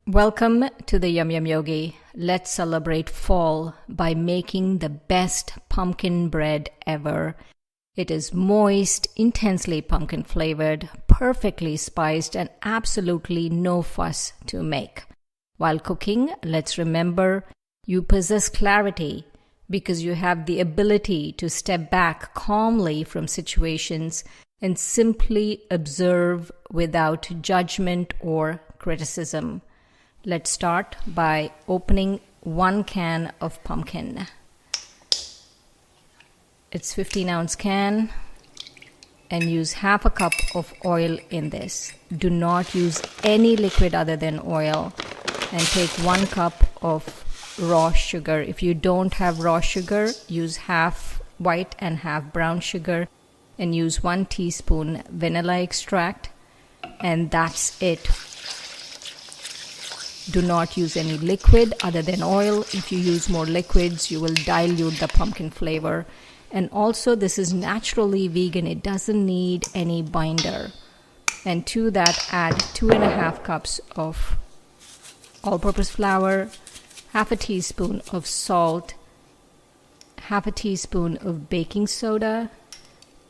Welcome to the Yum Yum Yogi. Let's celebrate fall by making the best pumpkin bread ever. It is moist, intensely pumpkin flavored, perfectly spiced, and absolutely no fuss to make. While cooking, let's remember you possess clarity because you have the ability to step back calmly from situations and simply observe without judgment or criticism. Let's start by opening 1 can of pumpkin. It's 15-ounce can, and use half a cup of oil in this. Do not use any liquid other than oil, and take 1 cup of raw sugar. If you don't have raw sugar, use half white and half brown sugar, and use 1 teaspoon vanilla extract, and that's it. Do not use any liquid other than oil. If you use more liquids, you will dilute the pumpkin flavor. And also, this is naturally vegan. It doesn't need any binder. And to that, add 2.5 cups of all-purpose flour, half a teaspoon of salt, half a teaspoon of baking soda,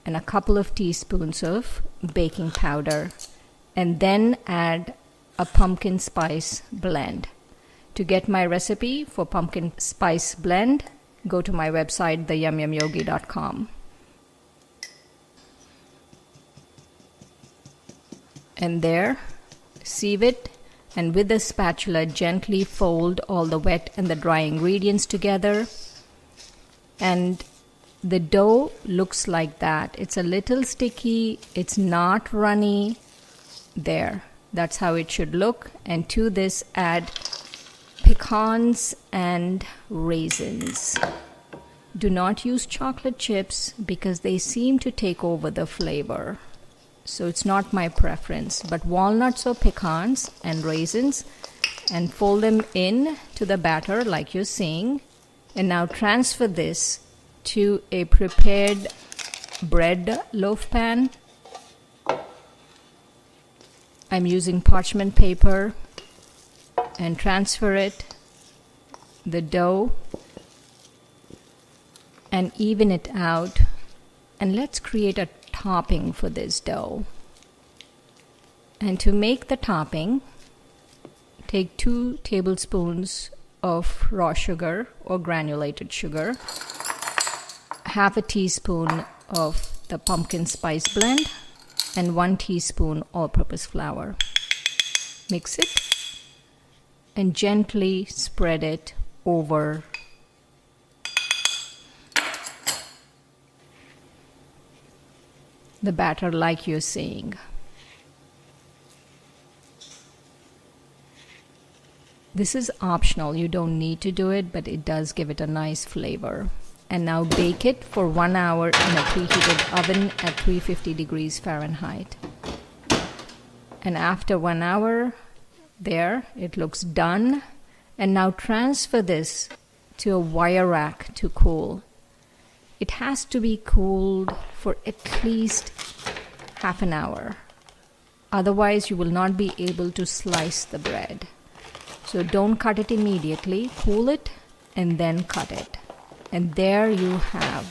and a couple of teaspoons of baking powder. And then add a pumpkin spice blend. To get my recipe for pumpkin spice blend, go to my website, theyumyumyogi.com. And there, sieve it, and with a spatula gently fold all the wet and the dry ingredients together. And the dough looks like that. It's a little sticky, it's not runny. There. That's how it should look. And to this, add pecans and raisins. Do not use chocolate chips because they seem to take over the flavor. So it's not my preference. But walnuts or pecans and raisins, and fold them in to the batter like you're seeing. And now transfer this to a prepared bread loaf pan. I'm using parchment paper, and transfer it, the dough, and even it out. And let's create a topping for this dough. And to make the topping, take 2 tablespoons of raw sugar or granulated sugar, half a teaspoon of the pumpkin spice blend, and 1 teaspoon all-purpose flour. Mix it and gently spread it over the batter like you're seeing. This is optional. You don't need to do it, but it does give it a nice flavor. And now bake it for 1 hour in a preheated oven at 350 degrees Fahrenheit. And after 1 hour, there, it looks done. And now transfer this to a wire rack to cool. It has to be cooled for at least half an hour. Otherwise, you will not be able to slice the bread. So don't cut it immediately. Cool it and then cut it. And there you have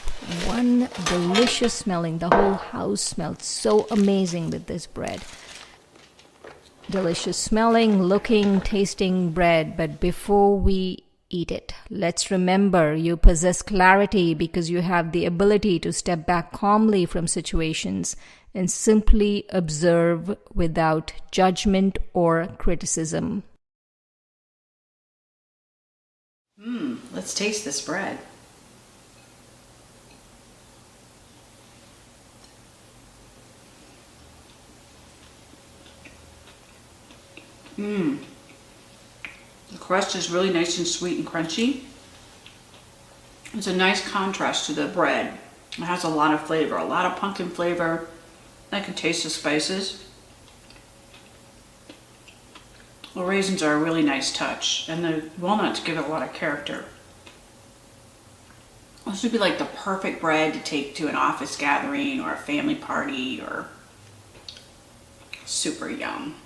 one delicious smelling. The whole house smelled so amazing with this bread. Delicious smelling, looking, tasting bread. But before we eat it, let's remember you possess clarity because you have the ability to step back calmly from situations and simply observe without judgment or criticism. Let's taste this bread. The crust is really nice and sweet and crunchy. It's a nice contrast to the bread. It has a lot of flavor, a lot of pumpkin flavor. I can taste the spices. The raisins are a really nice touch, and the walnuts give it a lot of character. This would be like the perfect bread to take to an office gathering or a family party, or super yum.